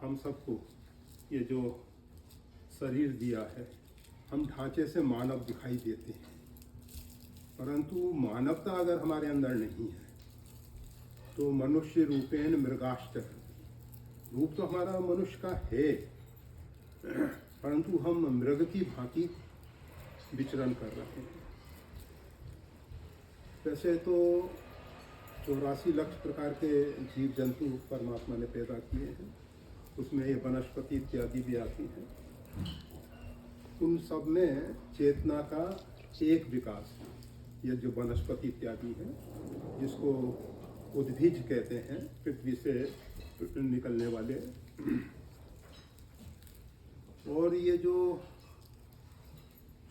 हम सबको ये जो शरीर दिया है, हम ढांचे से मानव दिखाई देते हैं, परंतु मानवता अगर हमारे अंदर नहीं है तो मनुष्य रूपेण मृगाश्च, रूप तो हमारा मनुष्य का है, परंतु हम मृग की भांति विचरण कर रहे हैं। वैसे तो 84 लाख प्रकार के जीव जंतु परमात्मा ने पैदा किए हैं, उसमें ये वनस्पति इत्यादि भी आती हैं। उन सब में चेतना का एक विकास, ये जो वनस्पति इत्यादि है, जिसको उद्भिज कहते हैं, पृथ्वी से निकलने वाले, और ये जो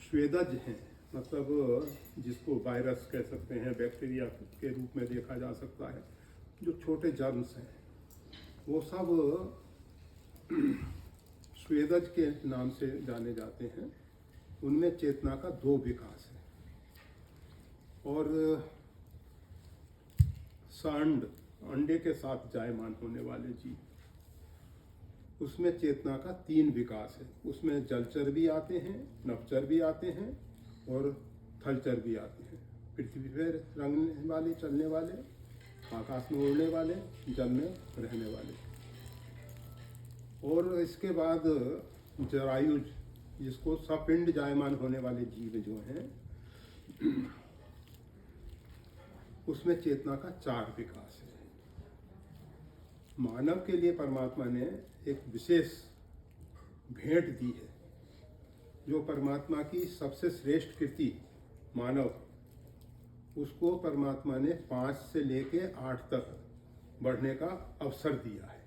स्वेदज हैं, मतलब जिसको वायरस कह सकते हैं, बैक्टीरिया के रूप में देखा जा सकता है, जो छोटे जर्म्स हैं, वो सब स्वेदज के नाम से जाने जाते हैं। उनमें चेतना का 2 विकास है। और सांड, अंडे के साथ जायमान होने वाले जीव, उसमें चेतना का 3 विकास है। उसमें जलचर भी आते हैं, नभचर भी आते हैं और थलचर भी आते हैं। पृथ्वी पर रंगने वाले, चलने वाले, आकाश में उड़ने वाले, जल में रहने वाले। और इसके बाद जरायुज, जिसको सपिंड जायमान होने वाले जीव जो हैं, उसमें चेतना का 4 विकास है। मानव के लिए परमात्मा ने एक विशेष भेंट दी है, जो परमात्मा की सबसे श्रेष्ठ कृति मानव, उसको परमात्मा ने 5 से लेके 8 तक बढ़ने का अवसर दिया है।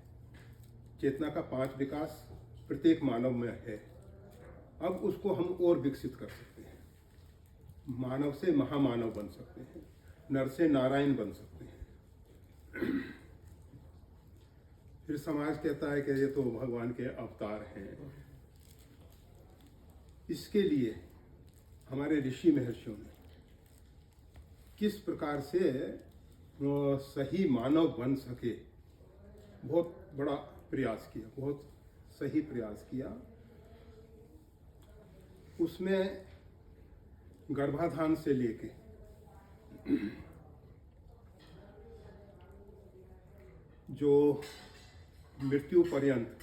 चेतना का 5 विकास प्रत्येक मानव में है। अब उसको हम और विकसित कर सकते हैं, मानव से महामानव बन सकते हैं, नर से नारायण बन सकते हैं। फिर समाज कहता है कि ये तो भगवान के अवतार हैं। इसके लिए हमारे ऋषि महर्षियों ने किस प्रकार से सही मानव बन सके, बहुत बड़ा प्रयास किया, बहुत सही प्रयास किया। उसमें गर्भाधान से लेके जो मृत्यु पर्यंत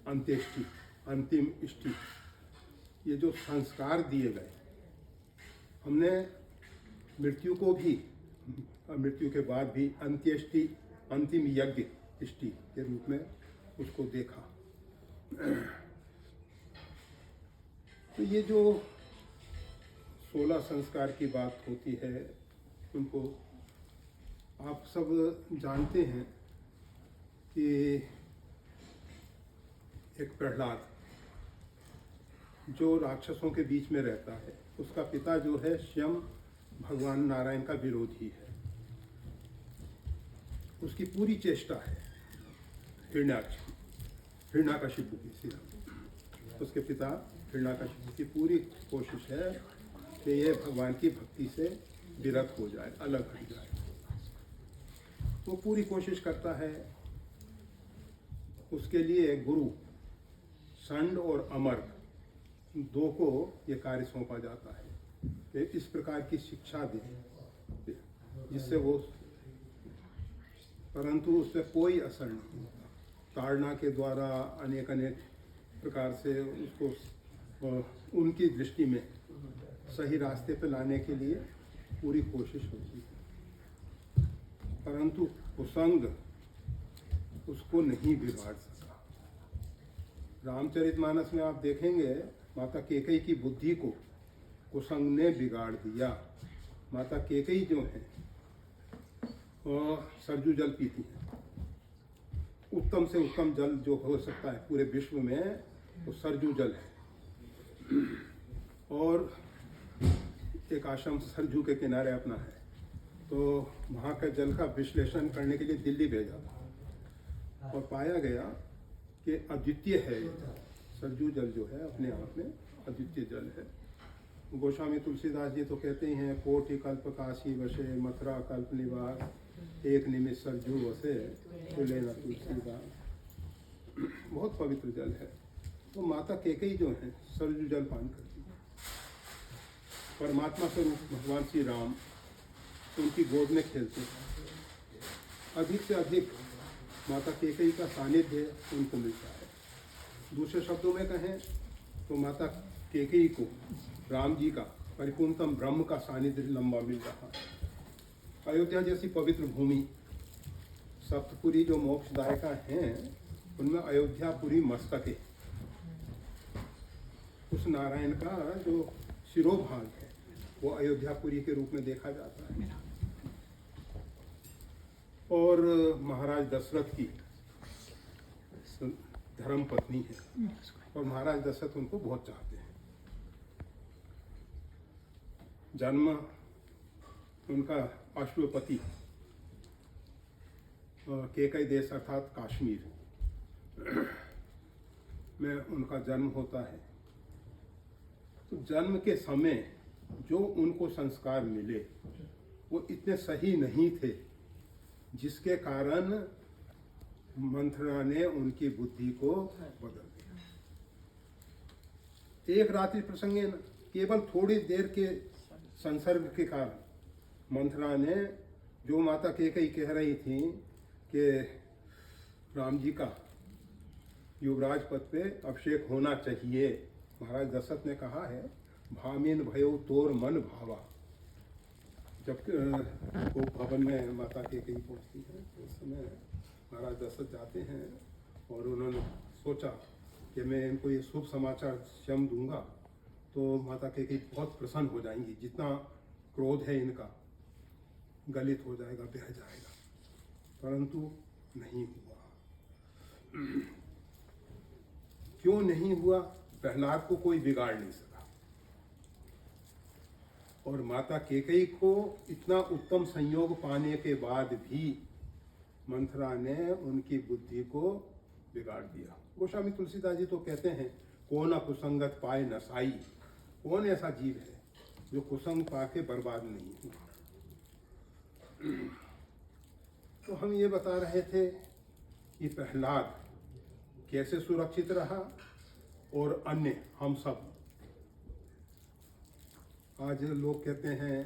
अंत्येष्टि, अंतिम इष्टि, ये जो संस्कार दिए गए, हमने मृत्यु को भी, मृत्यु के बाद भी अंत्येष्टि, अंतिम यज्ञ इष्टि के रूप में उसको देखा। तो ये जो 16 संस्कार की बात होती है, उनको आप सब जानते हैं कि एक प्रहलाद जो राक्षसों के बीच में रहता है, उसका पिता जो है स्वयं भगवान नारायण का विरोधी है। उसकी पूरी चेष्टा है हिरण्याकशिपु की सिवा, उसके पिता हिरण्याकशिपु की पूरी कोशिश है कि यह भगवान की भक्ति से विरत हो जाए, अलग हट जाए। वो पूरी कोशिश करता है। उसके लिए गुरु षंड और अमर, 2 को ये कार्य सौंपा जाता है कि इस प्रकार की शिक्षा दे जिससे वो, परंतु उससे कोई असर नहीं होता। ताड़ना के द्वारा अनेक प्रकार से उसको उनकी दृष्टि में सही रास्ते पर लाने के लिए पूरी कोशिश होती है, परंतु कुसंग उसको नहीं बिगाड़ सका। रामचरितमानस में आप देखेंगे, माता कैकेयी की बुद्धि को कुसंग ने बिगाड़ दिया। माता कैकेयी जो है सरजू जल पीती है, उत्तम से उत्तम जल जो हो सकता है पूरे विश्व में, वो सरजू जल है। और एक आश्रम सरजू के किनारे अपना है, तो वहाँ का जल का विश्लेषण करने के लिए दिल्ली भेजा था, और पाया गया कि अद्वितीय है। सरजू जल जो है अपने आप में अद्वितीय जल है। गोस्वामी तुलसीदास जी तो कहते ही हैं, कोटि कल्प काशी वसे, मथुरा कल्प निवास, एक निमिष सरजू वसे, तुले न तुलसीदास। बहुत पवित्र जल है। तो माता कैकेयी जो है सरजू जल पान करती है। परमात्मा स्वरूप भगवान श्री राम उनकी गोद में खेलते हैं। अधिक से अधिक माता कैकेयी का सानिध्य उनको मिलता है। दूसरे शब्दों में कहें तो माता कैकेयी को राम जी का परिपूर्णतम ब्रह्म का सानिध्य लंबा मिल रहा है। अयोध्या जैसी पवित्र भूमि, सप्तपुरी जो मोक्षदायिका हैं, उनमें अयोध्यापुरी मस्तक है। उस नारायण का जो शिरोभाग है वो अयोध्यापुरी के रूप में देखा जाता है। और महाराज दशरथ की धर्म पत्नी है और महाराज दशरथ उनको बहुत चाहते हैं। जन्म उनका अश्वपति कैकेयी देश अर्थात कश्मीर में उनका जन्म होता है। तो जन्म के समय जो उनको संस्कार मिले वो इतने सही नहीं थे, जिसके कारण मंथरा ने उनकी बुद्धि को बदल दिया। एक रात्रि प्रसंगे केवल थोड़ी देर के संसर्ग के कारण मंथरा ने, जो माता कैकेयी कह रही थी कि राम जी का युवराज पद पे अभिषेक होना चाहिए, महाराज दशरथ ने कहा है भामिन भयो तोर मन भावा। जब वो भवन में माता कैकेयी पहुंचती है तो उस समय महाराज दशरथ जाते हैं और उन्होंने सोचा कि मैं इनको ये शुभ समाचार स्वयं दूंगा तो माता कैकेयी बहुत प्रसन्न हो जाएंगी, जितना क्रोध है इनका गलित हो जाएगा, बह जाएगा। परंतु नहीं हुआ। क्यों नहीं हुआ? प्रहलाद को कोई बिगाड़ नहीं सका और माता कैकेयी को इतना उत्तम संयोग पाने के बाद भी मंथरा ने उनकी बुद्धि को बिगाड़ दिया। गोस्वामी तुलसीदास जी तो कहते हैं कौन कुसंगत पाए नसाई। कौन ऐसा जीव है जो कुसंग पाके बर्बाद नहीं हुआ। तो हम ये बता रहे थे कि प्रहलाद कैसे सुरक्षित रहा और अन्य हम सब। आज लोग कहते हैं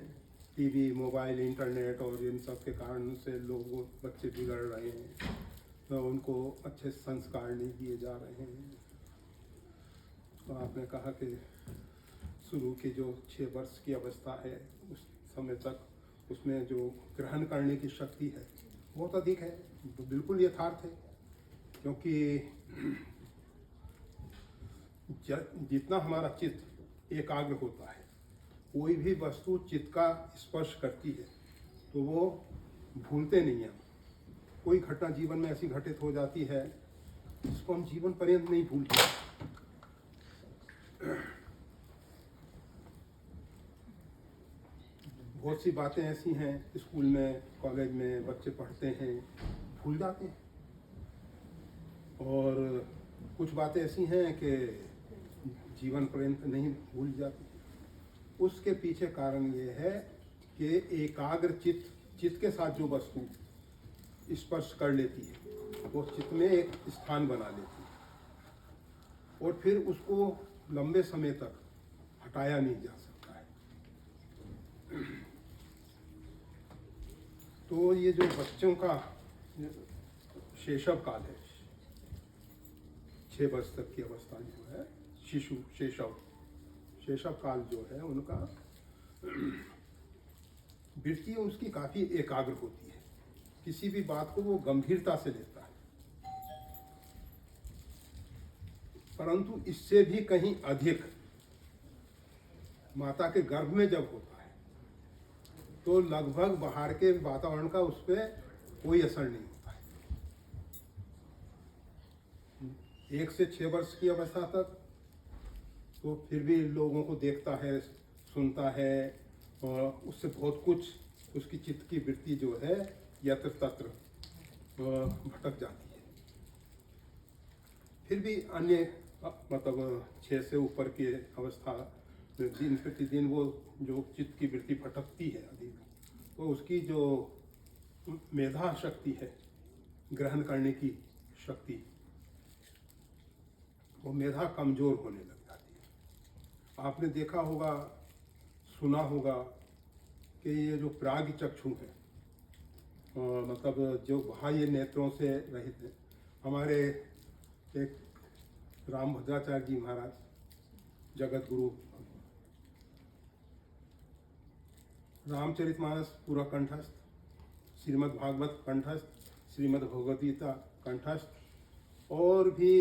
टीवी, मोबाइल, इंटरनेट और इन सब के कारण से लोग बच्चे बिगड़ रहे हैं, तो उनको अच्छे संस्कार नहीं दिए जा रहे हैं। तो आपने कहा कि शुरू की जो 6 वर्ष की अवस्था है उस समय तक उसमें जो ग्रहण करने की शक्ति है बहुत अधिक है। तो बिल्कुल यथार्थ है, क्योंकि जितना हमारा चित्त एकाग्र होता है, कोई भी वस्तु चित्त का स्पर्श करती है तो वो भूलते नहीं हैं। कोई घटना जीवन में ऐसी घटित हो जाती है जिसको हम जीवन पर्यंत नहीं भूलते। बहुत सी बातें ऐसी हैं स्कूल में, कॉलेज में बच्चे पढ़ते हैं, भूल जाते हैं। और कुछ बातें ऐसी हैं कि जीवन पर्यंत नहीं भूल जाती। उसके पीछे कारण ये है कि एकाग्र चित्त के साथ जो वस्तु स्पर्श कर लेती है वो चित्त में एक स्थान बना लेती है और फिर उसको लंबे समय तक हटाया नहीं जा सकता है। तो ये जो बच्चों का शैशव काल है, 6 वर्ष तक की अवस्था जो है, शिशु शैशव काल जो है, उनका वृत्ति उसकी काफी एकाग्र होती है। किसी भी बात को वो गंभीरता से लेता है। परंतु इससे भी कहीं अधिक माता के गर्भ में जब होता है तो लगभग बाहर के वातावरण का उस पर कोई असर नहीं होता है। 1 से 6 वर्ष की अवस्था तक तो फिर भी लोगों को देखता है, सुनता है और उससे बहुत कुछ उसकी चित्त की वृत्ति जो है यत्र तत्र भटक जाती है। फिर भी अन्य मतलब 6 से ऊपर की अवस्था दिन प्रतिदिन वो जो चित्त की वृत्ति भटकती है अधिक, तो उसकी जो मेधा शक्ति है, ग्रहण करने की शक्ति, वो मेधा कमज़ोर होने लग जाती है। आपने देखा होगा, सुना होगा कि ये जो प्राग चक्षु है, मतलब जो बाह्य नेत्रों से रहित है, हमारे एक रामभद्राचार्य जी महाराज, जगत गुरु, रामचरितमानस पूरा कंठस्थ, श्रीमद् भागवत कंठस्थ, श्रीमद् भगवद गीता कंठस्थ, और भी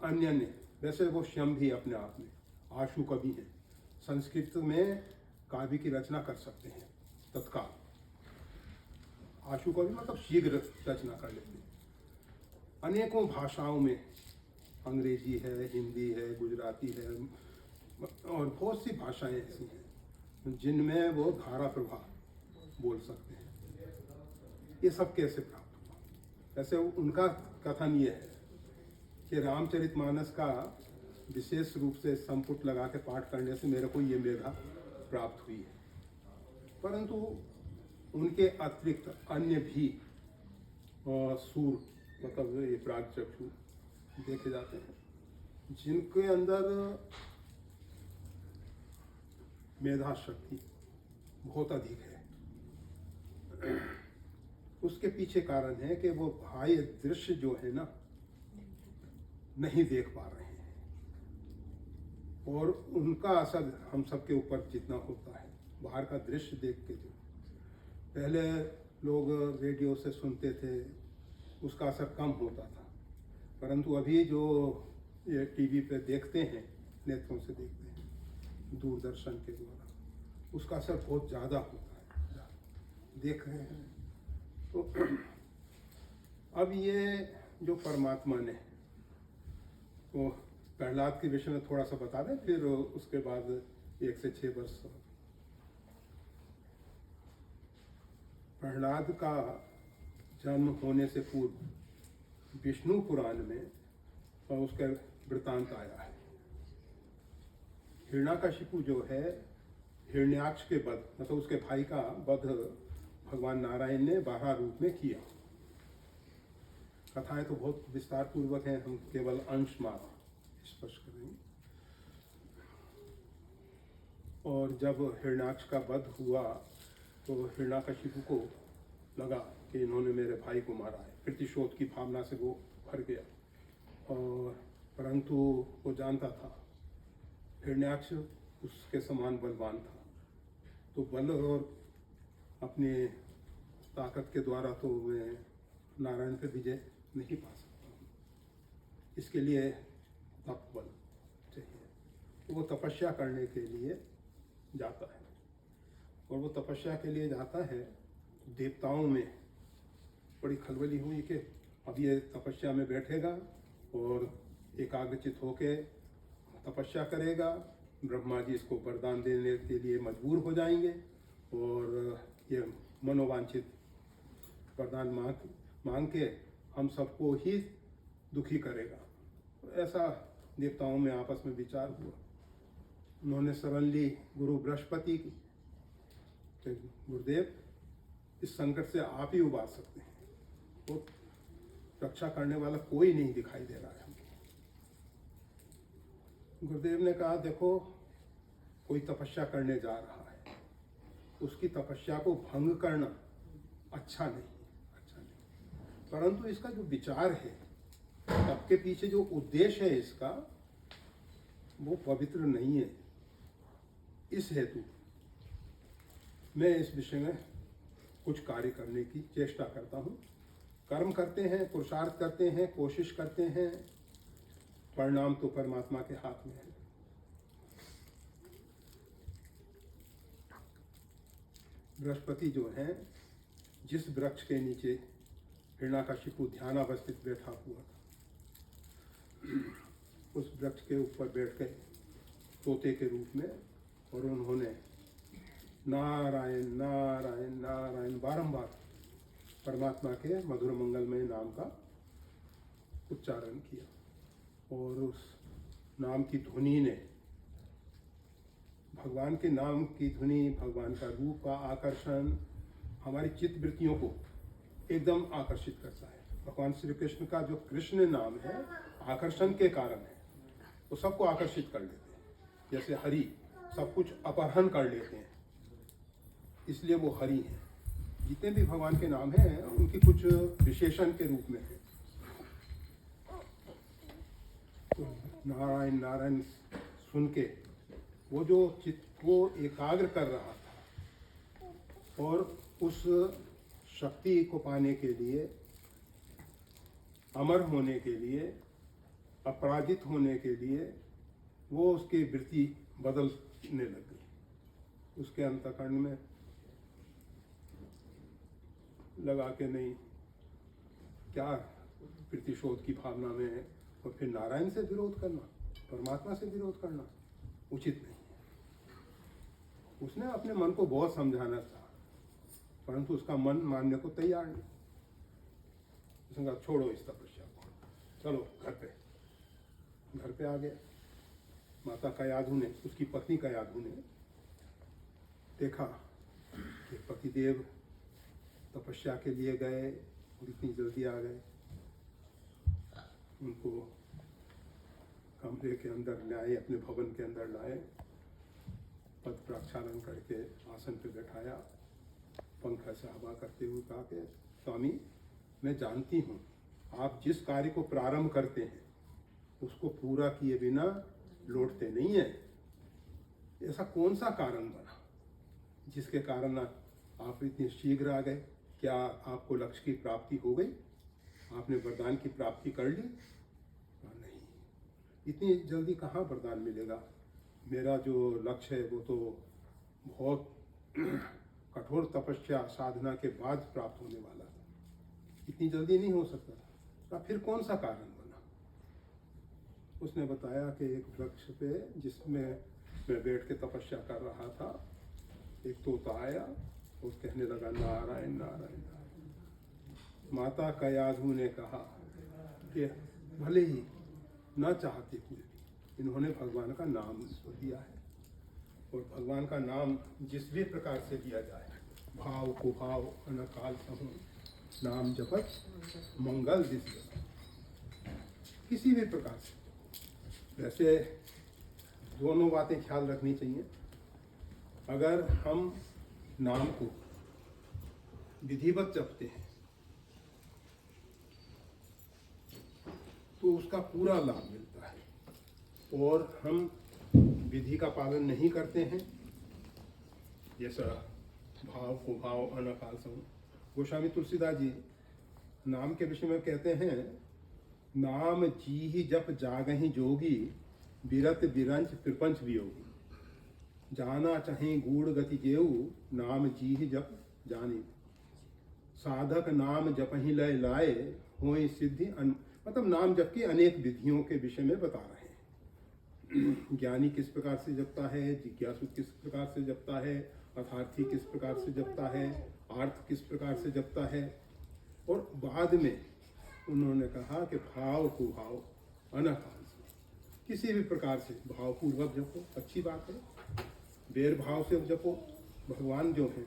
अन्य अन्य, वैसे वो स्वयं भी अपने आप में आशु कवि हैं, संस्कृत में काव्य की रचना कर सकते हैं तत्काल। आशु कवि मतलब शीघ्र रचना कर लेते हैं। अनेकों भाषाओं में, अंग्रेजी है, हिंदी है, गुजराती है, और बहुत सी भाषाएं ऐसी हैं जिनमें वो धारा प्रवाह बोल सकते हैं। ये सब कैसे प्राप्त हुआ? वैसे उनका कथन ये है कि रामचरितमानस का विशेष रूप से संपुट लगा के पाठ करने से मेरे को ये मेधा प्राप्त हुई है, परंतु उनके अतिरिक्त अन्य भी सूर, मतलब ये प्राग चक्षु देखे जाते हैं जिनके अंदर मेधा शक्ति बहुत अधिक है। उसके पीछे कारण है कि वो बाह्य दृश्य जो है ना, नहीं देख पा रहे हैं, और उनका असर हम सबके ऊपर जितना होता है, बाहर का दृश्य देख के, जो पहले लोग रेडियो से सुनते थे उसका असर कम होता था, परंतु अभी जो ये टीवी पे देखते हैं, नेत्रों से देखते हैं, दूरदर्शन के द्वारा, उसका असर बहुत ज़्यादा होता है, देख रहे हैं। तो अब ये जो परमात्मा ने, वो प्रहलाद के विषय में थोड़ा सा बता दें, फिर उसके बाद 1 से 6 वर्ष। प्रहलाद का जन्म होने से पूर्व विष्णु पुराण में उसका वृतांत आया है। हिरण्याकशिपु जो है, हिरण्याक्ष के वध, मतलब उसके भाई का वध भगवान नारायण ने 12 रूप में किया। कथाएं तो बहुत विस्तार पूर्वक हैं, हम केवल अंश मात्र स्पर्श करेंगे। और जब हिरण्याक्ष का वध हुआ तो हिरण्याकशिपु को लगा कि इन्होंने मेरे भाई को मारा है, प्रतिशोध की भावना से वो भर गया, और परंतु वो जानता था हिरण्याक्ष उसके समान बलवान था, तो बल और अपने ताकत के द्वारा तो मैं नारायण पे विजय नहीं पा सकता हूँ, इसके लिए तप बल चाहिए। तो वो तपस्या करने के लिए जाता है, और वो तपस्या के लिए जाता है। देवताओं में बड़ी खलबली हुई कि अब ये तपस्या में बैठेगा और एकाग्रचित होके तपस्या करेगा, ब्रह्मा जी इसको वरदान देने के लिए मजबूर हो जाएंगे, और ये मनोवांछित वरदान मांग के हम सबको ही दुखी करेगा। तो ऐसा देवताओं में आपस में विचार हुआ। उन्होंने शरण ली गुरु बृहस्पति की, गुरुदेव इस संकट से आप ही उबार सकते हैं, तो रक्षा करने वाला कोई नहीं दिखाई दे रहा है हमको। गुरुदेव ने कहा, देखो कोई तपस्या करने जा रहा है, उसकी तपस्या को भंग करना अच्छा नहीं, परंतु इसका जो विचार है, तप के पीछे जो उद्देश्य है इसका, वो पवित्र नहीं है। इस हेतु मैं इस विषय में कुछ कार्य करने की चेष्टा करता हूँ। कर्म करते हैं, पुरुषार्थ करते हैं, कोशिश करते हैं, परिणाम तो परमात्मा के हाथ में है। बृहस्पति जो है, जिस वृक्ष के नीचे हिरण्याकशिपु ध्यानावस्थित बैठा हुआ था, उस वृक्ष के ऊपर बैठ गए तोते के रूप में, और उन्होंने नारायण नारायण नारायण बारंबार परमात्मा के मधुर मंगलमय नाम का उच्चारण किया, और उस नाम की ध्वनि ने, भगवान के नाम की ध्वनि, भगवान का रूप का आकर्षण हमारी चित्त वृत्तियों को एकदम आकर्षित करता है। भगवान श्री कृष्ण का जो कृष्ण नाम है, आकर्षण के कारण है, वो सबको आकर्षित कर लेते हैं। जैसे हरि सब कुछ अपहरण कर लेते हैं, इसलिए वो हरि हैं। जितने भी भगवान के नाम हैं उनकी कुछ विशेषण के रूप में है। तो नारायण नारायण सुन के वो जो चित्त को एकाग्र कर रहा था और उस शक्ति को पाने के लिए, अमर होने के लिए, अपराजित होने के लिए वो उसकी वृत्ति बदलने लग गई। उसके अंतःकरण में लगा के नहीं क्या प्रतिशोध की भावना में है, और फिर नारायण से विरोध करना, परमात्मा से विरोध करना उचित नहीं है। उसने अपने मन को बहुत समझाना चाहा, परंतु उसका मन मानने को तैयार नहीं। उसने कहा छोड़ो इस तपस्या को, चलो घर पे आ गया। माता कयाधु ने, उसकी पत्नी कयाधु ने देखा कि पतिदेव तपस्या के लिए गए और इतनी जल्दी आ गए। उनको कमरे के अंदर लाए, अपने भवन के अंदर लाए, पद प्रक्षालन करके आसन पे बैठाया, पंखा से हवा करते हुए कहा कि स्वामी, मैं जानती हूँ आप जिस कार्य को प्रारंभ करते हैं उसको पूरा किए बिना लौटते नहीं है। ऐसा कौन सा कारण बना जिसके कारण आप इतने शीघ्र आ गए? क्या आपको लक्ष्य की प्राप्ति हो गई? आपने वरदान की प्राप्ति कर ली? नहीं, इतनी जल्दी कहाँ वरदान मिलेगा? मेरा जो लक्ष्य है वो तो बहुत कठोर तपस्या साधना के बाद प्राप्त होने वाला था, इतनी जल्दी नहीं हो सकता था। फिर कौन सा कारण बना? उसने बताया कि एक वृक्ष पे जिसमें मैं बैठ के तपस्या कर रहा था, एक तोता आया और कहने लगा नारायण नारायण नारायण। माता कयाधु ने कहा कि भले ही न चाहते हुए भी इन्होंने भगवान का नाम दिया है, और भगवान का नाम जिस भी प्रकार से दिया जाए, भाव कुभाव अनकाल समूह, नाम जपत मंगल दिव्य, किसी भी प्रकार से। वैसे दोनों बातें ख्याल रखनी चाहिए। अगर हम नाम को विधिवत जपते हैं तो उसका पूरा लाभ मिलता है, और हम विधि का पालन नहीं करते हैं, जैसा भाव कुभाव अनकाल समूह। गोस्वामी तुलसीदास जी नाम के विषय में कहते हैं, नाम जी ही जप जागहि जोगी, बिरत बिरंच प्रपंच वियोगी, जाना चाहे गूढ़ गति जेऊ, नाम जी ही जप जाने, साधक नाम जप ही लय लाए, होय सिद्धि मतलब नाम जप की अनेक विधियों के विषय में बता रहे हैं। ज्ञानी किस प्रकार से जपता है, जिज्ञासु किस प्रकार से जपता है, अर्थार्थी किस प्रकार से जपता है, आर्थ किस प्रकार से जपता है। और बाद में उन्होंने कहा कि भाव कुभाव अनकाल से, किसी भी प्रकार से भावपूर्वक जपो, अच्छी बात है। बैर भाव से जपो। भगवान जो है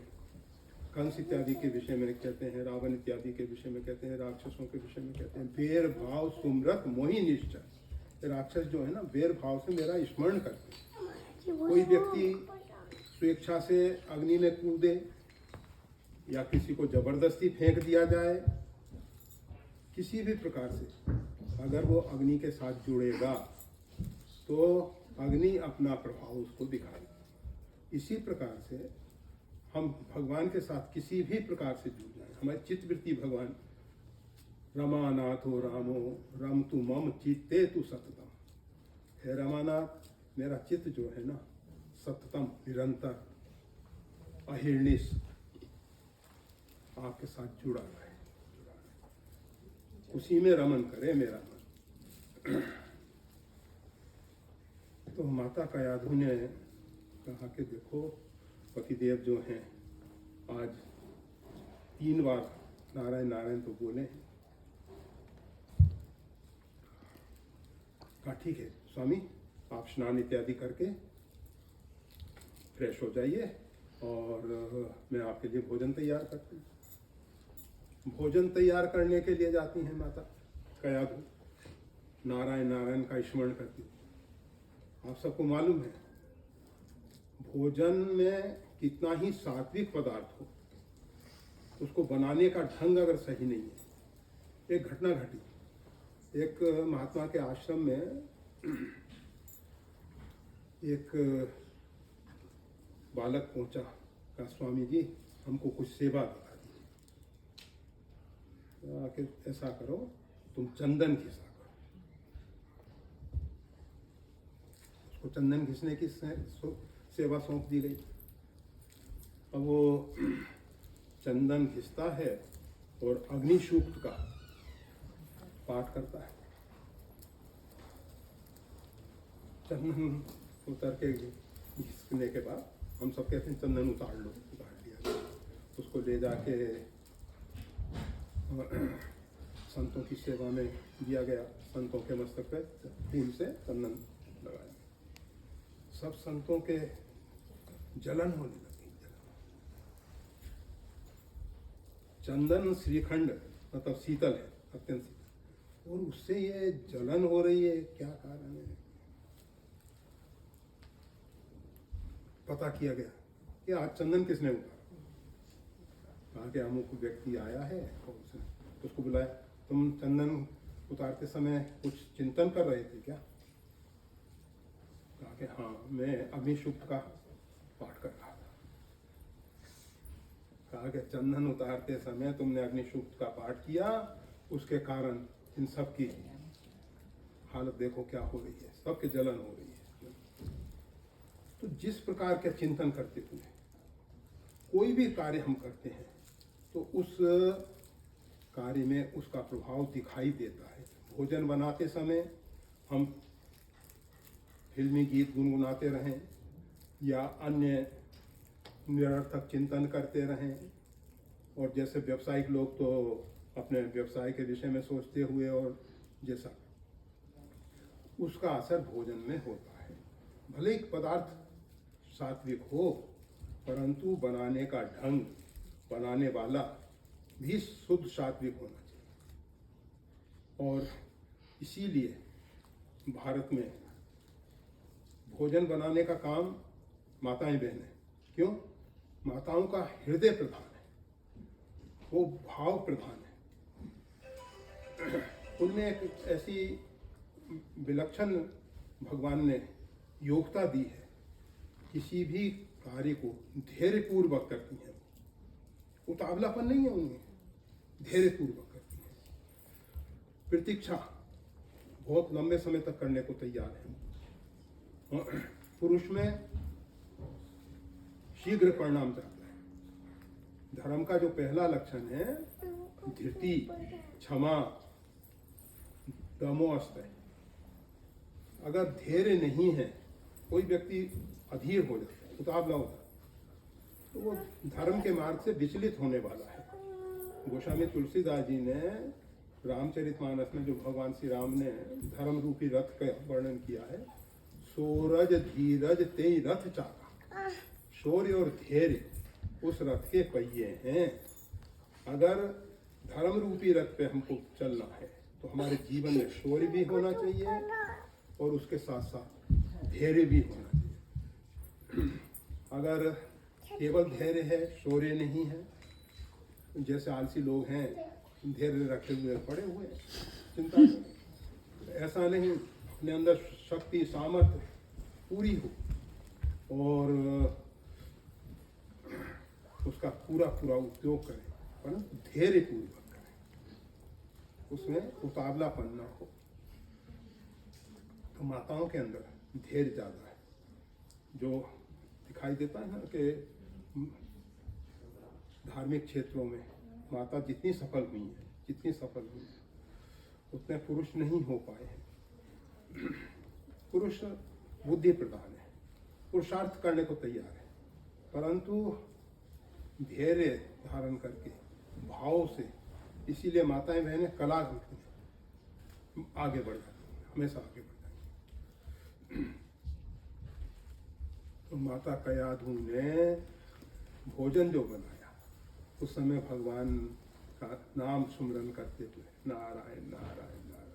कंस इत्यादि के विषय में कहते हैं, रावण इत्यादि के विषय में कहते हैं, राक्षसों के विषय में कहते हैं, बैर भाव सुमरत मोहि निश्चय। राक्षस जो है ना, बैर भाव से मेरा स्मरण करते हैं। कोई व्यक्ति स्वेच्छा से अग्नि में कूदे या किसी को जबरदस्ती फेंक दिया जाए, किसी भी प्रकार से अगर वो अग्नि के साथ जुड़ेगा तो अग्नि अपना प्रभाव उसको दिखाएगी। इसी प्रकार से हम भगवान के साथ किसी भी प्रकार से जुड़ जाए, हमारी चित्तवृत्ति भगवान, रमानाथो रामो रम तु मम चित्ते तु सततम, हे रमानाथ मेरा चित्त जो है ना सततम निरंतर अहिर्निश आपके साथ जुड़ा रहे, उसी में रमन करे मेरा मन। तो माता कयाधु ने कहा कि देखो पतिदेव जो हैं आज 3 बार नारायण नारायण तो बोले हैं। कहा ठीक है स्वामी, आप स्नान इत्यादि करके फ्रेश हो जाइए और मैं आपके लिए भोजन तैयार करती हूँ। भोजन तैयार करने के लिए जाती हैं माता कयाधु, नारायण नारायण का स्मरण करती। आप सबको मालूम है भोजन में कितना ही सात्विक पदार्थ हो, उसको बनाने का ढंग अगर सही नहीं है। एक घटना घटी, एक महात्मा के आश्रम में एक बालक पहुंचा, कहा स्वामी जी हमको कुछ सेवा बता दीजिए। आखिर ऐसा करो तुम चंदन घिसा करो। उसको चंदन घिसने की सेवा सौंप दी गई। अब वो चंदन घिसता है और अग्नि सूक्त का पाठ करता है। चंदन उतर के घिसने के बाद हम सब कहते हैं चंदन उतार लो, उतार लिया। उसको ले जाके संतों की सेवा में दिया गया। संतों के मस्तक पे फूल से चंदन लगाया। सब संतों के जलन होने लगी। चंदन श्रीखंड मतलब शीतल है, अत्यंत शीतल, और उससे ये जलन हो रही है, क्या कारण है? पता किया गया कि आज चंदन किसने उतारा। कहा कि अमुक व्यक्ति आया है और उसको बुलाया, तुम चंदन उतारते समय कुछ चिंतन कर रहे थे क्या? कहा कि हाँ, मैं अग्निशुक्त का पाठ कर रहा था। कहा कि चंदन उतारते समय तुमने अग्निशुक्त का पाठ किया, उसके कारण इन सब की हालत देखो क्या हो रही है, सबके जलन हो रही है। तो जिस प्रकार के चिंतन करते हुए कोई भी कार्य हम करते हैं तो उस कार्य में उसका प्रभाव दिखाई देता है। भोजन बनाते समय हम फिल्मी गीत गुनगुनाते रहें या अन्य निरर्थक चिंतन करते रहें, और जैसे व्यावसायिक लोग तो अपने व्यवसाय के विषय में सोचते हुए, और जैसा उसका असर भोजन में होता है। भले एक पदार्थ सात्विक हो, परंतु बनाने का ढंग, बनाने वाला भी शुद्ध सात्विक होना चाहिए। और इसीलिए भारत में भोजन बनाने का काम माताएं बहनें, क्यों? माताओं का हृदय प्रधान है, वो भाव प्रधान है। उनमें एक ऐसी विलक्षण भगवान ने योग्यता दी है, किसी भी कार्य को धैर्य पूर्वक करती हैं। उतावलापन नहीं है उनमें, धैर्य पूर्वक करती हैं। प्रतीक्षा बहुत लंबे समय तक करने को तैयार है। पुरुष में शीघ्र परिणाम चाहता है। धर्म का जो पहला लक्षण है धृति, क्षमा, दमोस्त है। अगर धैर्य नहीं है, कोई व्यक्ति अधीर हो जाता है, उतावला होता है, तो वो धर्म के मार्ग से विचलित होने वाला है। गोस्वामी तुलसीदास जी ने रामचरितमानस में जो भगवान श्री राम ने धर्म रूपी रथ का वर्णन किया है, सूरज धीरज तेई रथ चाका, शौर्य और धैर्य उस रथ के पहिए हैं। अगर धर्म रूपी रथ पे हमको चलना है तो हमारे जीवन में शौर्य भी होना चाहिए और उसके साथ साथ धैर्य भी होना चाहिए। अगर केवल धैर्य है, शौर्य नहीं है, जैसे आलसी लोग हैं, धैर्य रखे हुए पड़े हुए हैं, चिंता नहीं। ऐसा नहीं, अपने अंदर शक्ति सामर्थ्य पूरी हो और उसका पूरा पूरा उपयोग करें, परंतु धैर्य पूर्वक करें, उसमें उतावलापन न हो। तो माताओं के अंदर धैर्य ज़्यादा है, जो दिखाई देता है ना कि धार्मिक क्षेत्रों में माता जितनी सफल हुई है उतने पुरुष नहीं हो पाए हैं। पुरुष बुद्धि प्रधान है, पुरुषार्थ करने को तैयार है, परंतु धैर्य धारण करके भाव से, इसीलिए माताएं बहनें कला आगे बढ़ जाती हैं, हमेशा आगे बढ़ जाती हैं। तो माता कयाधु ने भोजन जो बनाया उस समय भगवान का नाम सुमरन करते हुए नारायण नारायण नारायण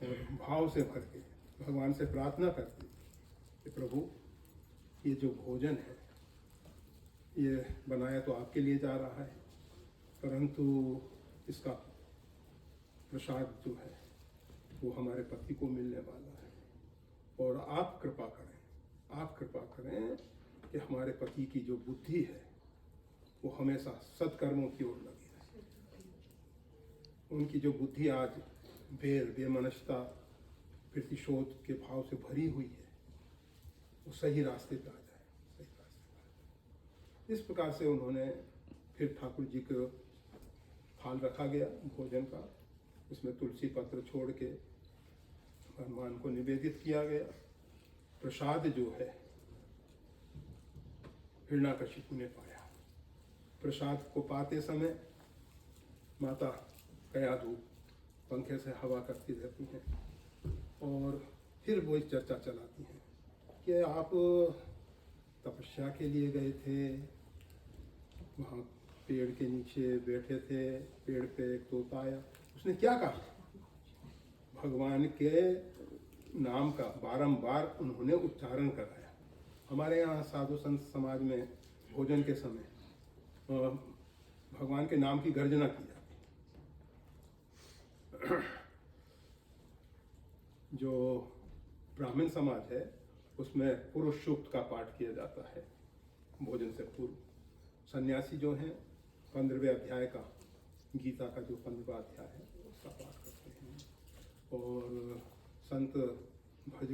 और भाव से भर के भगवान से प्रार्थना करती कि प्रभु ये जो भोजन है ये बनाया तो आपके लिए जा रहा है, परंतु इसका प्रसाद जो है वो हमारे पति को मिलने वाला है, और आप कृपा करें कि हमारे पति की जो बुद्धि है वो हमेशा सत्कर्मों की ओर लगी रहे। उनकी जो बुद्धि आज बेमनस्ता प्रतिशोध के भाव से भरी हुई है वो सही रास्ते पे आ जाए, सही रास्ते पे आ जाए। इस प्रकार से उन्होंने फिर ठाकुर जी को थाल रखा गया भोजन का, उसमें तुलसी पत्र छोड़ के भगवान को निवेदित किया गया। प्रसाद जो है हिरण्यकशिपु ने पाया। प्रसाद को पाते समय माता कयाधु पंखे से हवा करती रहती हैं और फिर वो चर्चा चलाती हैं कि आप तपस्या के लिए गए थे, वहाँ पेड़ के नीचे बैठे थे, पेड़ पे एक तोता आया, उसने क्या कहा? भगवान के नाम का बारंबार उन्होंने उच्चारण कराया। हमारे यहाँ साधु संत समाज में भोजन के समय भगवान के नाम की गर्जना की जाती है। जो ब्राह्मण समाज है उसमें पुरुष सूक्त का पाठ किया जाता है भोजन से पूर्व। सन्यासी जो हैं 15वें अध्याय का, गीता का जो 15वां अध्याय है उसका पाठ करते हैं, और संत भज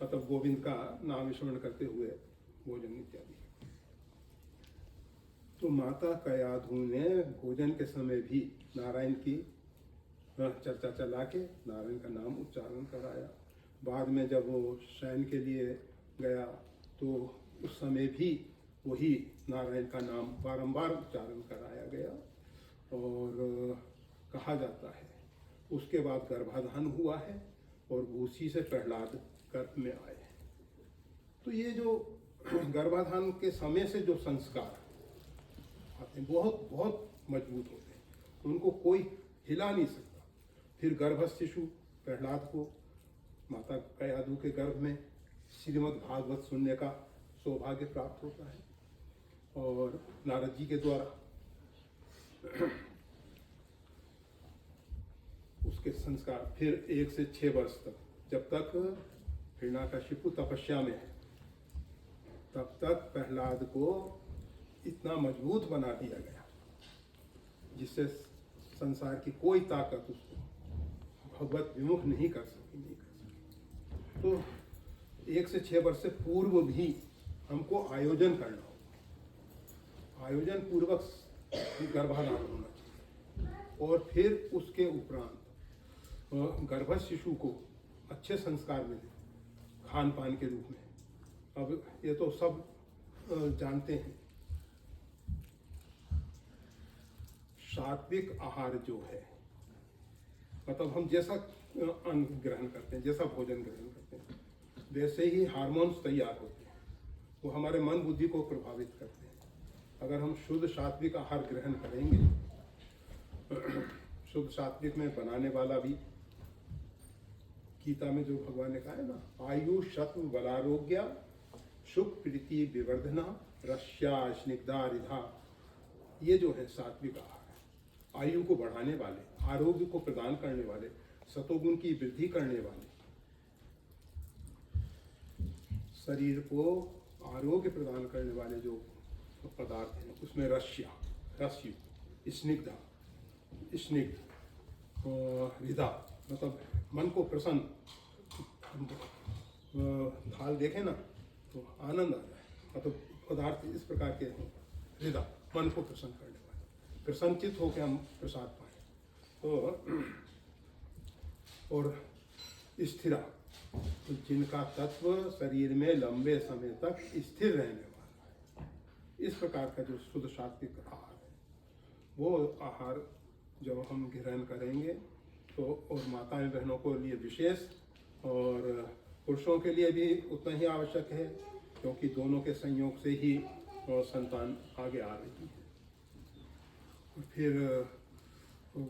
मतलब गोविंद का नाम स्मरण करते हुए भोजन इत्यादि। तो माता कयाधु ने भोजन के समय भी नारायण की चर्चा चला के नारायण का नाम उच्चारण कराया। बाद में जब वो शयन के लिए गया तो उस समय भी वही नारायण का नाम बारंबार उच्चारण कराया गया, और कहा जाता है उसके बाद गर्भाधान हुआ है और उसी से प्रहलाद गर्भ में आए हैं। तो ये जो गर्भाधान के समय से जो संस्कार आते हैं बहुत बहुत मजबूत होते हैं, उनको कोई हिला नहीं सकता। फिर गर्भस्थ शिशु प्रहलाद को माता कयाधु के गर्भ में श्रीमद् भागवत सुनने का सौभाग्य प्राप्त होता है, और नारद जी के द्वारा उसके संस्कार फिर 1 से 6 वर्ष तक, जब तक हिरण्यकशिपु तपस्या में है तब तक प्रहलाद को इतना मजबूत बना दिया गया जिससे संसार की कोई ताकत उसको भगवत विमुख नहीं कर सकी। तो 1 से 6 वर्ष से पूर्व भी हमको आयोजन करना होगा, आयोजन पूर्वक गर्भाधान होना चाहिए, और फिर उसके उपरांत गर्भस्थ शिशु को अच्छे संस्कार मिले खान पान के रूप में। अब ये तो सब जानते हैं, सात्विक आहार जो है, मतलब हम जैसा अन्न ग्रहण करते हैं, जैसा भोजन ग्रहण करते हैं, वैसे ही हार्मोन्स तैयार होते हैं, वो हमारे मन बुद्धि को प्रभावित करते हैं। अगर हम शुद्ध सात्विक आहार ग्रहण करेंगे, शुद्ध सात्विक में बनाने वाला भी गीता में जो भगवान ने कहा है ना, आयु सत्व बलारोग्य सुख प्रीति विवर्धना रस्या स्निग्धा रिधा, ये जो है सात्विक आहार है। आयु को बढ़ाने वाले, आरोग्य को प्रदान करने वाले, सतोगुण की वृद्धि करने वाले, शरीर को आरोग्य प्रदान करने वाले जो पदार्थ हैं उसमें रस्य स्निग्धा स्निग्ध रिधा, मतलब मन को प्रसन्न, थाल देखें ना तो आनंद आ जाए, मतलब पदार्थ इस प्रकार के हों, रिधा मन को प्रसन्न करने वाले, प्रसन्नचित होकर हम प्रसाद पाएं। तो और स्थिरा, तो जिनका तत्व शरीर में लंबे समय तक स्थिर रहने वाला है, इस प्रकार का जो शुद्ध सात्विक आहार है, वो आहार जब हम ग्रहण करेंगे तो, और माताएं बहनों को लिए विशेष और पुरुषों के लिए भी उतना ही आवश्यक है, क्योंकि दोनों के संयोग से ही संतान आगे आ रही है। और फिर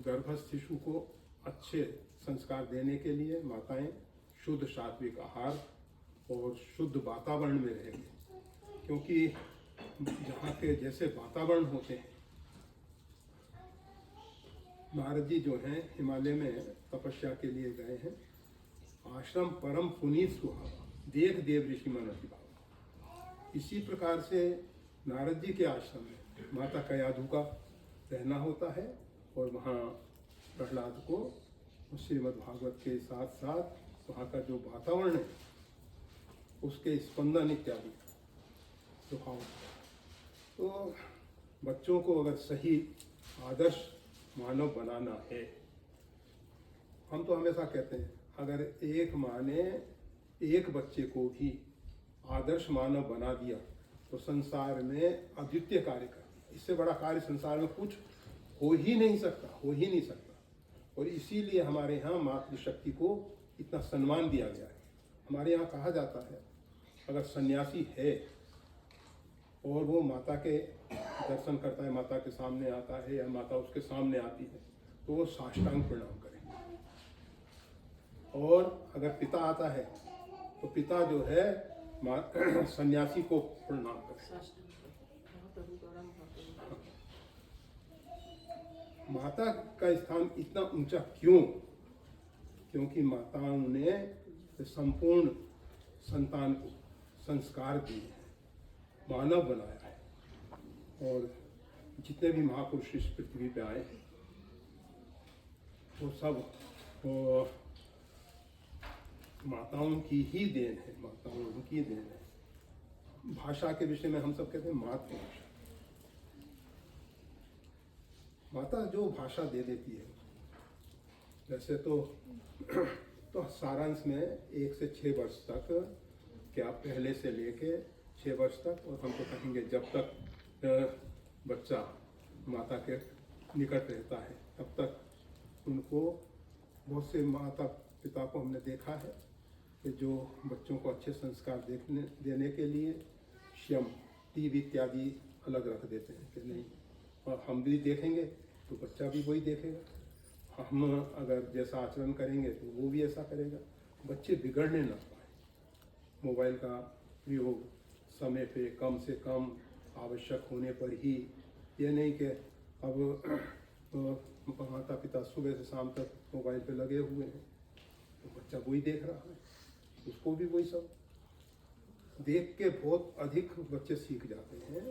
गर्भस्थ शिशु को अच्छे संस्कार देने के लिए माताएं शुद्ध सात्विक आहार और शुद्ध वातावरण में रहेंगे, क्योंकि जहाँ के जैसे वातावरण होते हैं, नारद जी जो हैं हिमालय में तपस्या के लिए गए हैं, आश्रम परम पुनीत सुहावा, देख देव ऋषि मन अतिभाव। इसी प्रकार से नारद जी के आश्रम में माता कयाधु का रहना होता है, और वहाँ प्रहलाद को श्रीमद् भागवत के साथ साथ वहाँ का जो वातावरण है उसके स्पंदन इत्यादि सुहाव। तो बच्चों को अगर सही आदर्श मानव बनाना है, हम तो हमेशा कहते हैं अगर एक माँ ने एक बच्चे को भी आदर्श मानव बना दिया तो संसार में अद्वितीय कार्य कर दिया। इससे बड़ा कार्य संसार में कुछ हो ही नहीं सकता। और इसीलिए हमारे यहाँ मातृशक्ति को इतना सम्मान दिया गया है। हमारे यहाँ कहा जाता है अगर सन्यासी है और वो माता के दर्शन करता है, माता के सामने आता है या माता उसके सामने आती है, तो वो साष्टांग प्रणाम करें। और अगर पिता आता है तो पिता जो है सन्यासी को प्रणाम करें। माता का स्थान इतना ऊंचा क्यों? क्योंकि माताओं ने संपूर्ण संतान को संस्कार दिए हैं, मानव बनाया है। और जितने भी महापुरुष इस पृथ्वी पे आए हैं वो सब माताओं की ही देन है, माताओं की देन है। भाषा के विषय में हम सब कहते हैं मातृभाषा। माता जो भाषा दे देती है, वैसे तो सारांश में 1 से 6 वर्ष तक, क्या पहले से लेके 6 वर्ष तक, और हम तो कहेंगे जब तक बच्चा माता के निकट रहता है तब तक उनको, बहुत से माता पिता को हमने देखा है कि जो बच्चों को अच्छे संस्कार देने के लिए श्यम टीवी इत्यादि अलग रख देते हैं कि नहीं, और हम भी देखेंगे तो बच्चा भी वही देखेगा। हम अगर जैसा आचरण करेंगे तो वो भी ऐसा करेगा। बच्चे बिगड़ने ना पाए। मोबाइल का प्रयोग समय पे कम से कम, आवश्यक होने पर ही। ये नहीं कि अब माता पिता सुबह से शाम तक मोबाइल पे लगे हुए हैं तो बच्चा वही देख रहा है, उसको भी वही सब देख के बहुत अधिक बच्चे सीख जाते हैं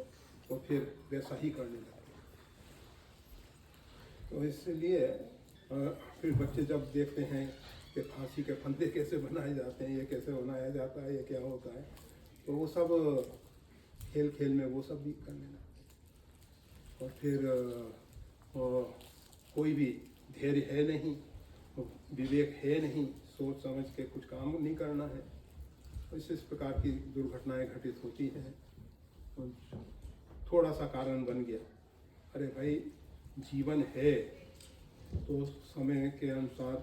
और फिर वैसा ही करने लगते हैं। तो इसलिए फिर बच्चे जब देखते हैं कि फांसी के फंदे कैसे बनाए जाते हैं, ये कैसे बनाया जाता है, ये क्या होता है, तो वो सब खेल खेल में वो सब भी करने लगते हैं। और फिर कोई भी धैर्य है नहीं, विवेक है नहीं, सोच समझ के कुछ काम नहीं करना है, तो इस प्रकार की दुर्घटनाएं घटित होती हैं। थोड़ा सा कारण बन गया, अरे भाई जीवन है तो समय के अनुसार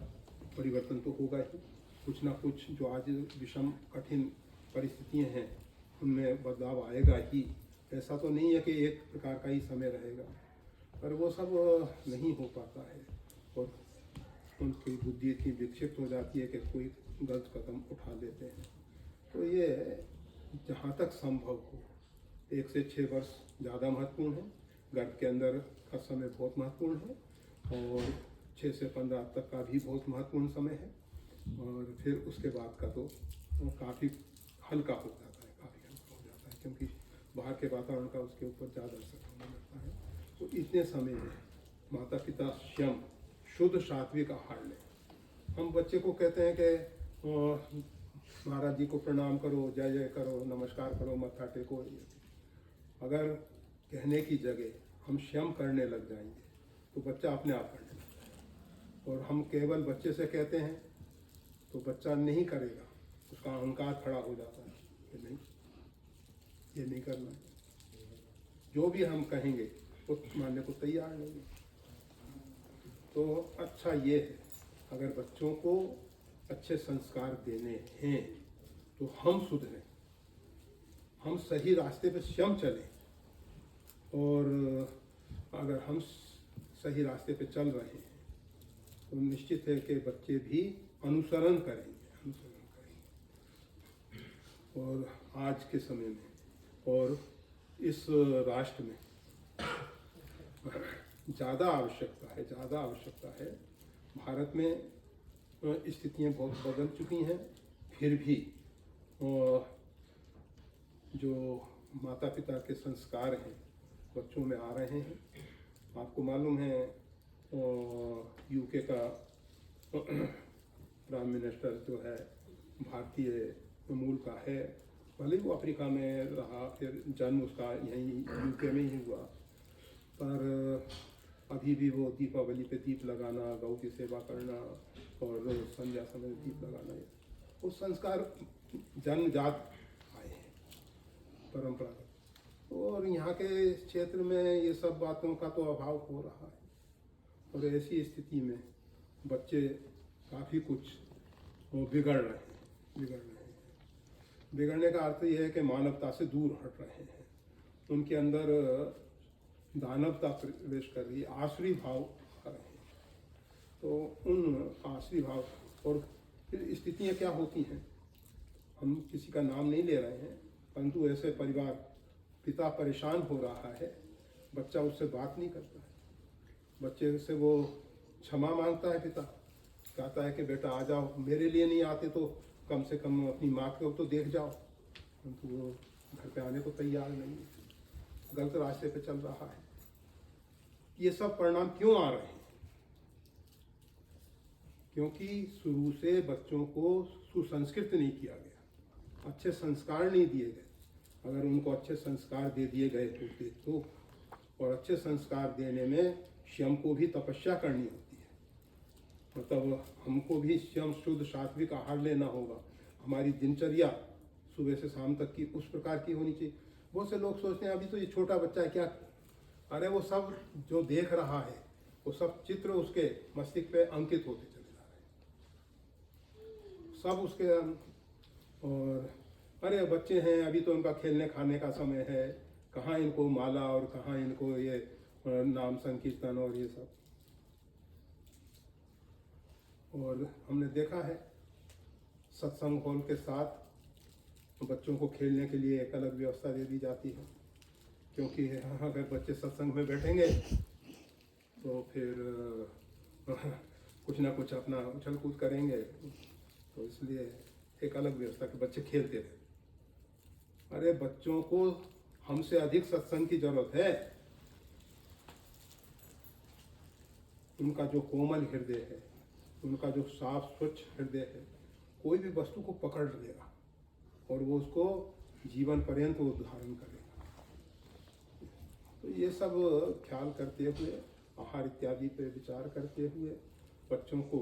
परिवर्तन तो होगा ही, कुछ ना कुछ जो आज विषम कठिन परिस्थितियां हैं उनमें बदलाव आएगा ही। ऐसा तो नहीं है कि एक प्रकार का ही समय रहेगा, पर वो सब नहीं हो पाता है और उनकी बुद्धि इतनी विकसित हो जाती है कि कोई गलत कदम उठा लेते हैं। तो ये जहाँ तक संभव हो 1 से 6 वर्ष ज़्यादा महत्वपूर्ण है, गर्भ के अंदर का समय बहुत महत्वपूर्ण है, और 6 से 15 तक का भी बहुत महत्वपूर्ण समय है, और फिर उसके बाद का तो काफ़ी हल्का हो जाता है, काफ़ी हल्का हो जाता है, क्योंकि बाहर के वातावरण का उसके ऊपर ज़्यादा असर होने लगता है। तो इतने समय में माता पिता स्वयं शुद्ध सात्विक आहार लें। हम बच्चे को कहते हैं कि महाराज जी को प्रणाम करो, जय जय करो, नमस्कार करो, मत्था टेको। अगर कहने की जगह हम स्वयं करने लग जाएंगे तो बच्चा अपने आप करने लगता है। और हम केवल बच्चे से कहते हैं तो बच्चा नहीं करेगा, उसका अहंकार खड़ा हो जाता है कि नहीं, ये नहीं करना है। जो भी हम कहेंगे वो मानने को तैयार नहीं है। तो अच्छा ये है, अगर बच्चों को अच्छे संस्कार देने हैं तो हम सुधरें, हम सही रास्ते पे स्वयं चलें, और अगर हम सही रास्ते पे चल रहे हैं तो निश्चित है कि बच्चे भी अनुसरण करेंगे। और आज के समय में और इस राष्ट्र में ज़्यादा आवश्यकता है। भारत में स्थितियाँ बहुत बदल चुकी हैं, फिर भी जो माता पिता के संस्कार हैं बच्चों में आ रहे हैं। आपको मालूम है यूके का प्राइम मिनिस्टर जो है भारतीय मूल का है, भले वो अफ्रीका में रहा, फिर जन्म उसका यहीं यूके में ही हुआ, पर अभी भी वो दीपावली पे दीप लगाना, गौ की सेवा करना और संध्या समय दीप लगाना, वो संस्कार जन्मजात आए हैं, परंपरागत। और यहाँ के क्षेत्र में ये सब बातों का तो अभाव हो रहा है। और ऐसी स्थिति में बच्चे काफ़ी कुछ बिगड़ रहे हैं। बिगड़ने का अर्थ ये है कि मानवता से दूर हट रहे हैं, उनके अंदर दानवता प्रवेश कर रही है, आसुरी भाव आ रहे हैं। तो उन आसुरी भाव और फिर स्थितियाँ क्या होती हैं, हम किसी का नाम नहीं ले रहे हैं, परंतु ऐसे परिवार, पिता परेशान हो रहा है, बच्चा उससे बात नहीं करता है, बच्चे से वो क्षमा मांगता है, पिता कहता है कि बेटा आ जाओ, मेरे लिए नहीं आते तो कम से कम अपनी माँ को तो देख जाओ, परंतु वो घर पे आने को तैयार नहीं, गलत रास्ते पे चल रहा है। ये सब परिणाम क्यों आ रहे हैं? क्योंकि शुरू से बच्चों को सुसंस्कृत नहीं किया गया, अच्छे संस्कार नहीं दिए गए। अगर उनको अच्छे संस्कार दे दिए गए होते तो, और अच्छे संस्कार देने में स्वयं को भी तपस्या करनी होती है, मतलब हमको भी स्वयं शुद्ध सात्विक आहार लेना होगा। हमारी दिनचर्या सुबह से शाम तक की उस प्रकार की होनी चाहिए। बहुत से लोग सोचते हैं अभी तो ये छोटा बच्चा है क्या, अरे वो सब जो देख रहा है वो सब चित्र उसके मस्तिष्क पे अंकित होते चले जा रहे हैं, सब उसके। और अरे बच्चे हैं, अभी तो उनका खेलने खाने का समय है, कहाँ इनको माला और कहाँ इनको ये नाम संकीर्तन और ये सब। और हमने देखा है सत्संग हॉल के साथ बच्चों को खेलने के लिए एक अलग व्यवस्था दे दी जाती है, क्योंकि अगर बच्चे सत्संग में बैठेंगे तो फिर कुछ ना कुछ अपना उछल कूद करेंगे, तो इसलिए एक अलग व्यवस्था कि बच्चे खेलते रहे। अरे बच्चों को हमसे अधिक सत्संग की जरूरत है। उनका जो कोमल हृदय है, उनका जो साफ स्वच्छ हृदय है, कोई भी वस्तु को पकड़ लेगा और वो उसको जीवन पर्यंत वो धारण करेगा। तो ये सब ख्याल करते हुए, आहार इत्यादि पे विचार करते हुए बच्चों को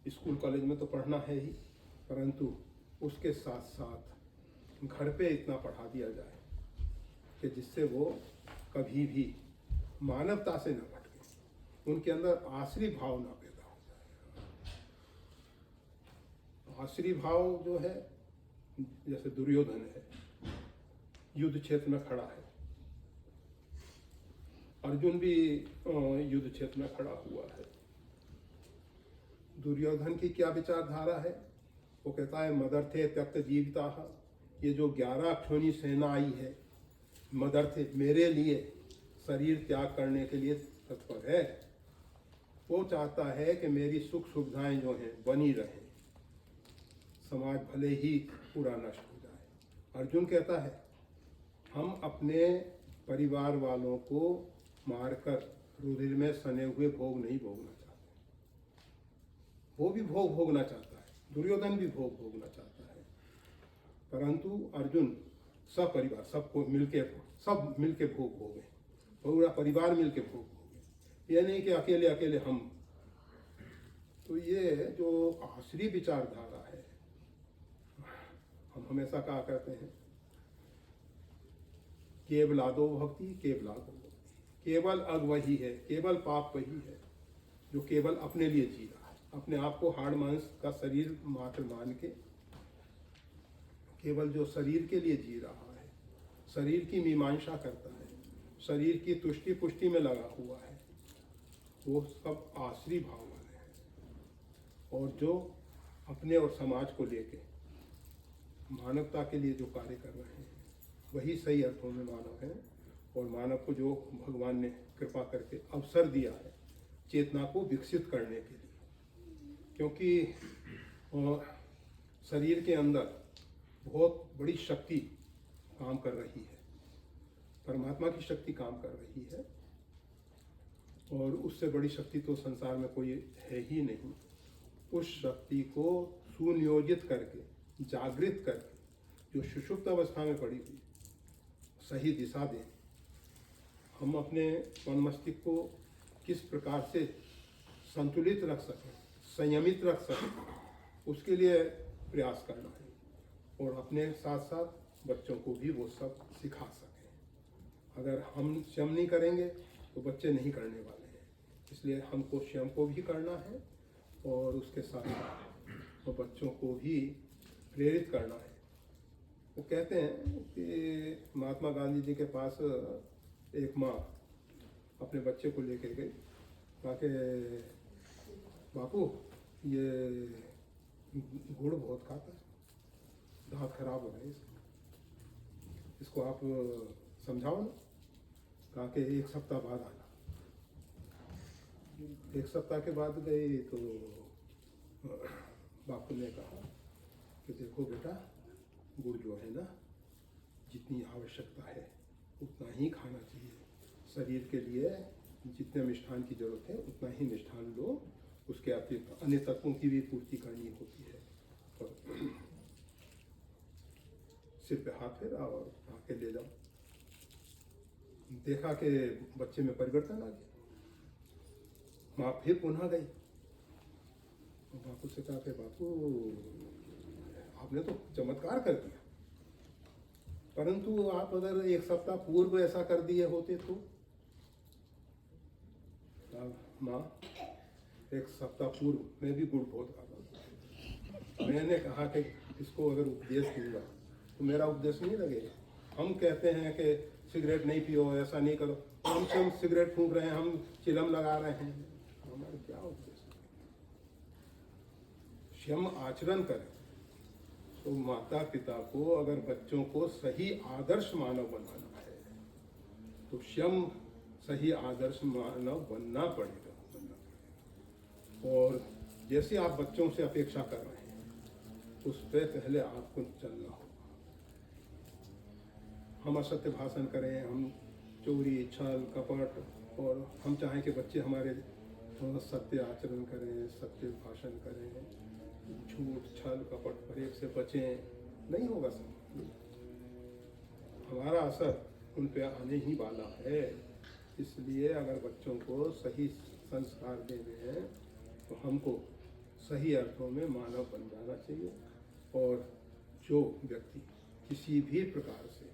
स्कूल कॉलेज में तो पढ़ना है ही, परंतु उसके साथ साथ घर पे इतना पढ़ा दिया जाए कि जिससे वो कभी भी मानवता से न भटके, उनके अंदर आसुरी भाव ना पैदा हो जाए। आसुरी भाव जो है, जैसे दुर्योधन है, युद्ध क्षेत्र में खड़ा है, अर्जुन भी युद्ध क्षेत्र में खड़ा हुआ है। दुर्योधन की क्या विचारधारा है? वो कहता है मदर्थे त्यक्त जीविता। ये जो 11 अक्षोणी सेना आई है, मदर्थे मेरे लिए शरीर त्याग करने के लिए तत्पर है। वो चाहता है कि मेरी सुख सुविधाएं जो हैं बनी रहें, समाज भले ही पूरा नष्ट हो जाए। अर्जुन कहता है हम अपने परिवार वालों को मारकर रुधिर में सने हुए भोग नहीं भोगना चाहते। वो भी भोग भोगना चाहता है, दुर्योधन भी भोग भोगना चाहता है, परंतु अर्जुन सब परिवार, सबको मिलके, सब मिलके भोग भोगे, पूरा परिवार मिलके भोग भोगे, ये नहीं कि अकेले अकेले हम। तो ये जो आसुरी विचारधारा है, हम हमेशा कहा करते हैं केवलादो भक्ति, केवलादो भक्ति, केवल अग वही है, केवल पाप वही है जो केवल अपने लिए जी रहा है, अपने आप को हाड़ मांस का शरीर मात्र मान के केवल जो शरीर के लिए जी रहा है, शरीर की मीमांसा करता है, शरीर की तुष्टि पुष्टि में लगा हुआ है, वो सब आसरी भाव वाले हैं, और जो अपने और समाज को लेके मानवता के लिए जो कार्य कर रहे हैं वही सही अर्थों में मानव हैं। और मानव को जो भगवान ने कृपा करके अवसर दिया है चेतना को विकसित करने के लिए, क्योंकि शरीर के अंदर बहुत बड़ी शक्ति काम कर रही है, परमात्मा की शक्ति काम कर रही है, और उससे बड़ी शक्ति तो संसार में कोई है ही नहीं। उस शक्ति को सुनियोजित करके, जागृत करके, जो सुषुप्त अवस्था में पड़ी हुई सही दिशा दें। हम अपने मन मस्तिष्क को किस प्रकार से संतुलित रख सकें, संयमित रख सकें, उसके लिए प्रयास करना है, और अपने साथ साथ बच्चों को भी वो सब सिखा सकें। अगर हम स्वयं नहीं करेंगे तो बच्चे नहीं करने वाले हैं, इसलिए हमको स्वयं को भी करना है और उसके साथ साथ वो बच्चों को भी प्रेरित करना है। वो कहते हैं कि महात्मा गांधी जी के पास एक माँ अपने बच्चे को लेके गई, कहा कि बापू ये गुड़ बहुत खाता है, दांत खराब हो रहे हैं इसको आप समझाओ ना। कहा कि एक सप्ताह बाद आना। एक सप्ताह के बाद गई तो बापू ने कहा कि देखो बेटा, गुड़ जो है ना, जितनी आवश्यकता है उतना ही खाना चाहिए। शरीर के लिए जितने मिष्ठान की जरूरत है उतना ही मिष्ठान लो, उसके अतिरिक्त अन्य तत्वों की भी पूर्ति करनी होती है। और सिर पे हाथ फेरा और आके ले जाओ। देखा कि बच्चे में परिवर्तन आ गया। माँ फिर पुनः गई, बापू से कहा कि बापू आपने तो चमत्कार कर दिया, परंतु आप अगर एक सप्ताह पूर्व ऐसा कर दिए होते तो। माँ एक सप्ताह पूर्व मैं भी गुड़ बहुत खाता, मैंने कहा कि इसको अगर उपदेश दूंगा तो मेरा उपदेश नहीं लगेगा। हम कहते हैं कि सिगरेट नहीं पियो, ऐसा नहीं करो, हम सिगरेट फूंक रहे हैं, हम चिलम लगा रहे हैं, हमारा क्या उपदेश? स्वयं आचरण करें। तो माता पिता को अगर बच्चों को सही आदर्श मानव बनाना है तो स्वयं सही आदर्श मानव बनना पड़ेगा। और जैसे आप बच्चों से अपेक्षा कर रहे हैं उस पर पहले आपको चलना होगा। हम असत्य भाषण करें, हम चोरी छल कपट, और हम चाहें कि बच्चे हमारे सत्य आचरण करें, सत्य भाषण करें, झूठ छल कपट फरेब से बचें, नहीं होगा सब। हमारा असर उन पे आने ही वाला है। इसलिए अगर बच्चों को सही संस्कार देने हैं तो हमको सही अर्थों में मानव बन जाना चाहिए। और जो व्यक्ति किसी भी प्रकार से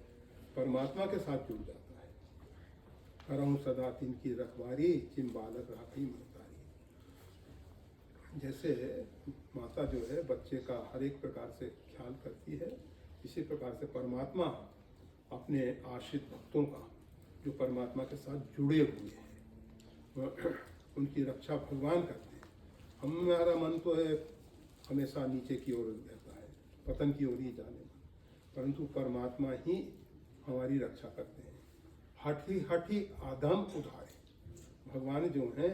परमात्मा के साथ जुड़ जाता है, करऊं सदा तिनकी रखवारी, जिन बालक राखी महतारी। जैसे माता जो है बच्चे का हर एक प्रकार से ख्याल करती है, इसी प्रकार से परमात्मा अपने आश्रित भक्तों का जो परमात्मा के साथ जुड़े हुए हैं उनकी रक्षा भगवान करते हैं। हमारा मन तो है हमेशा नीचे की ओर रहता है, पतन की ओर ही जाने मन, परंतु परमात्मा ही हमारी रक्षा करते हैं। हठी हठी आधम उधारे। भगवान जो हैं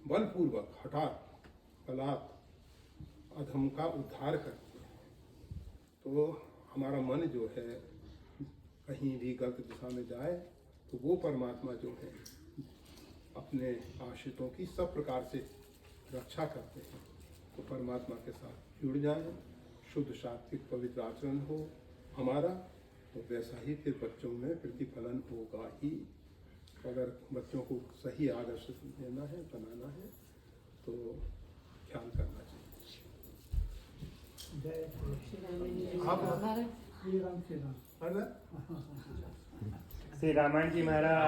बलपूर्वक हठात बलात् अधम का उद्धार करते हैं। तो हमारा मन जो है कहीं भी गलत दिशा में जाए तो वो परमात्मा जो है अपने आश्रितों की सब प्रकार से रक्षा करते हैं। तो परमात्मा के साथ जुड़ जाएं, शुद्ध सात्विक पवित्र आचरण हो हमारा, तो वैसा ही फिर बच्चों में प्रतिफलन होगा ही। अगर बच्चों को सही आदर्श देना है, बनाना है, तो ख्याल करना चाहिए। आप श्री रामायण जी महाराज।